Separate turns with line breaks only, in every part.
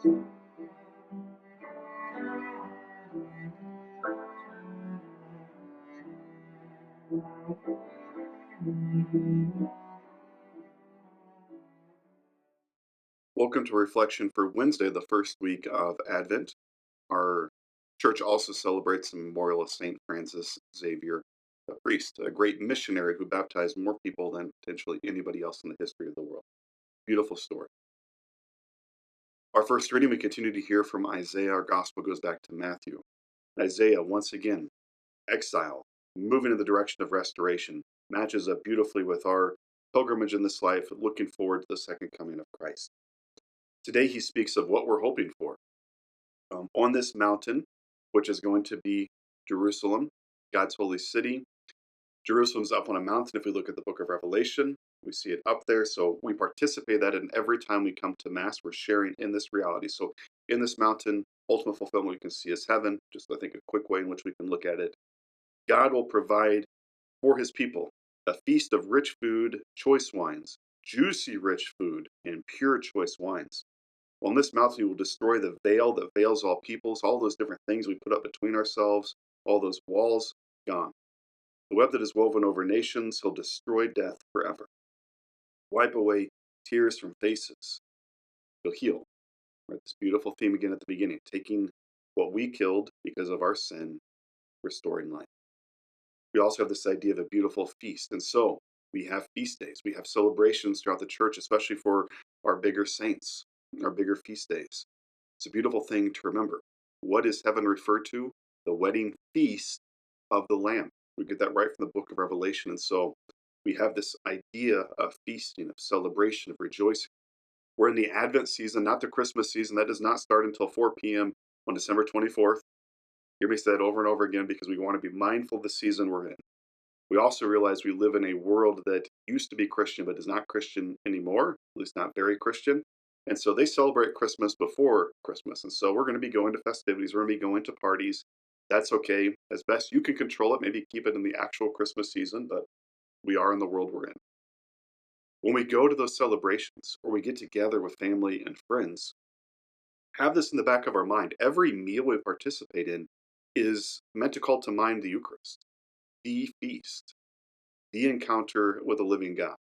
Welcome to Reflection for Wednesday, the first week of Advent. Our church also celebrates the memorial of St. Francis Xavier, a priest, a great missionary who baptized more people than potentially anybody else in the history of the world. Beautiful story. Our first reading, we continue to hear from Isaiah. Our gospel goes back to Matthew. Isaiah, once again, exile, moving in the direction of restoration, matches up beautifully with our pilgrimage in this life, looking forward to the second coming of Christ. Today he speaks of what we're hoping for. On this mountain, which is going to be Jerusalem, God's holy city. Jerusalem's up on a mountain. If we look at the book of Revelation, we see it up there. So we participate that, and every time we come to Mass, we're sharing in this reality. So in this mountain, ultimate fulfillment we can see is heaven. Just I think a quick way in which we can look at it. God will provide for his people a feast of rich food, choice wines, juicy rich food, and pure choice wines. On this mountain, he will destroy the veil that veils all peoples, all those different things we put up between ourselves, all those walls, gone. The web that is woven over nations, he'll destroy death forever. Wipe away tears from faces. He'll heal. Right, this beautiful theme again at the beginning, taking what we killed because of our sin, restoring life. We also have this idea of a beautiful feast. And so we have feast days. We have celebrations throughout the church, especially for our bigger saints, our bigger feast days. It's a beautiful thing to remember. What is heaven referred to? The wedding feast of the Lamb. We get that right from the book of Revelation. And so we have this idea of feasting, of celebration, of rejoicing. We're in the Advent season, not the Christmas season. That does not start until 4 p.m. on December 24th. Hear me say that over and over again because we want to be mindful of the season we're in. We also realize we live in a world that used to be Christian but is not Christian anymore, at least not very Christian. And so they celebrate Christmas before Christmas. And so we're going to be going to festivities, we're going to be going to parties. That's okay. As best you can control it, maybe keep it in the actual Christmas season, but we are in the world we're in. When we go to those celebrations or we get together with family and friends, have this in the back of our mind. Every meal we participate in is meant to call to mind the Eucharist, the feast, the encounter with a living God,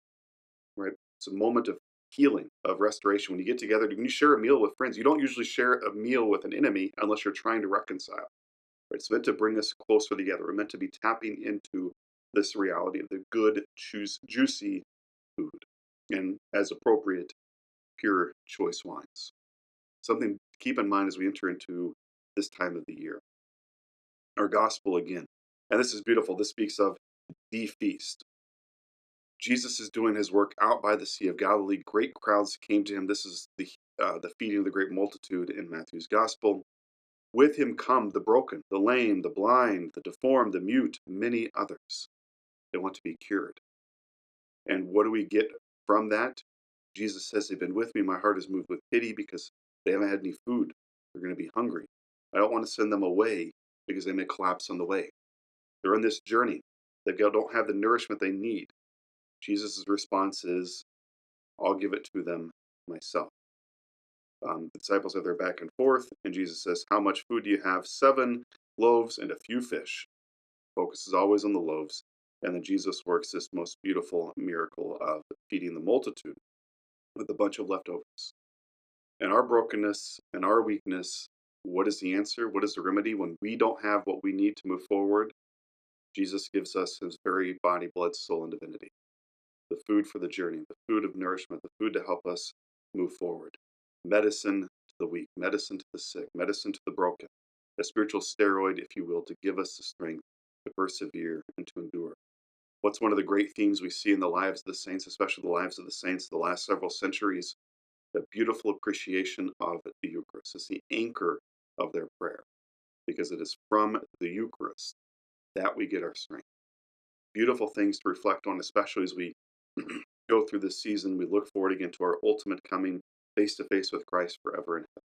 right? It's a moment of healing, of restoration. When you get together, when you share a meal with friends, you don't usually share a meal with an enemy unless you're trying to reconcile. Right? It's meant to bring us closer together. We're meant to be tapping into this reality of the good, juicy food, and as appropriate, pure choice wines. Something to keep in mind as we enter into this time of the year. Our gospel again, and this is beautiful. This speaks of the feast. Jesus is doing his work out by the Sea of Galilee. Great crowds came to him. This is the feeding of the great multitude in Matthew's gospel. With him come the broken, the lame, the blind, the deformed, the mute, many others. They want to be cured. And what do we get from that? Jesus says, they've been with me. My heart is moved with pity because they haven't had any food. They're going to be hungry. I don't want to send them away because they may collapse on the way. They're on this journey. They don't have the nourishment they need. Jesus' response is, I'll give it to them myself. The disciples have their back and forth, and Jesus says, how much food do you have? 7 loaves and a few fish. Focus is always on the loaves. And then Jesus works this most beautiful miracle of feeding the multitude with a bunch of leftovers. And our brokenness and our weakness, what is the answer? What is the remedy when we don't have what we need to move forward? Jesus gives us his very body, blood, soul, and divinity. The food for the journey, the food of nourishment, the food to help us move forward. Medicine to the weak, medicine to the sick, medicine to the broken. A spiritual steroid, if you will, to give us the strength to persevere and to endure. What's one of the great themes we see in the lives of the saints, especially the lives of the saints the last several centuries? The beautiful appreciation of the Eucharist. It's the anchor of their prayer because it is from the Eucharist that we get our strength. Beautiful things to reflect on, especially as we go through this season. We look forward again to our ultimate coming face to face with Christ forever and ever.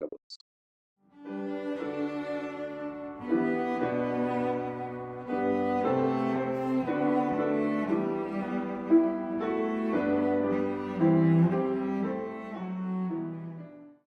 God bless.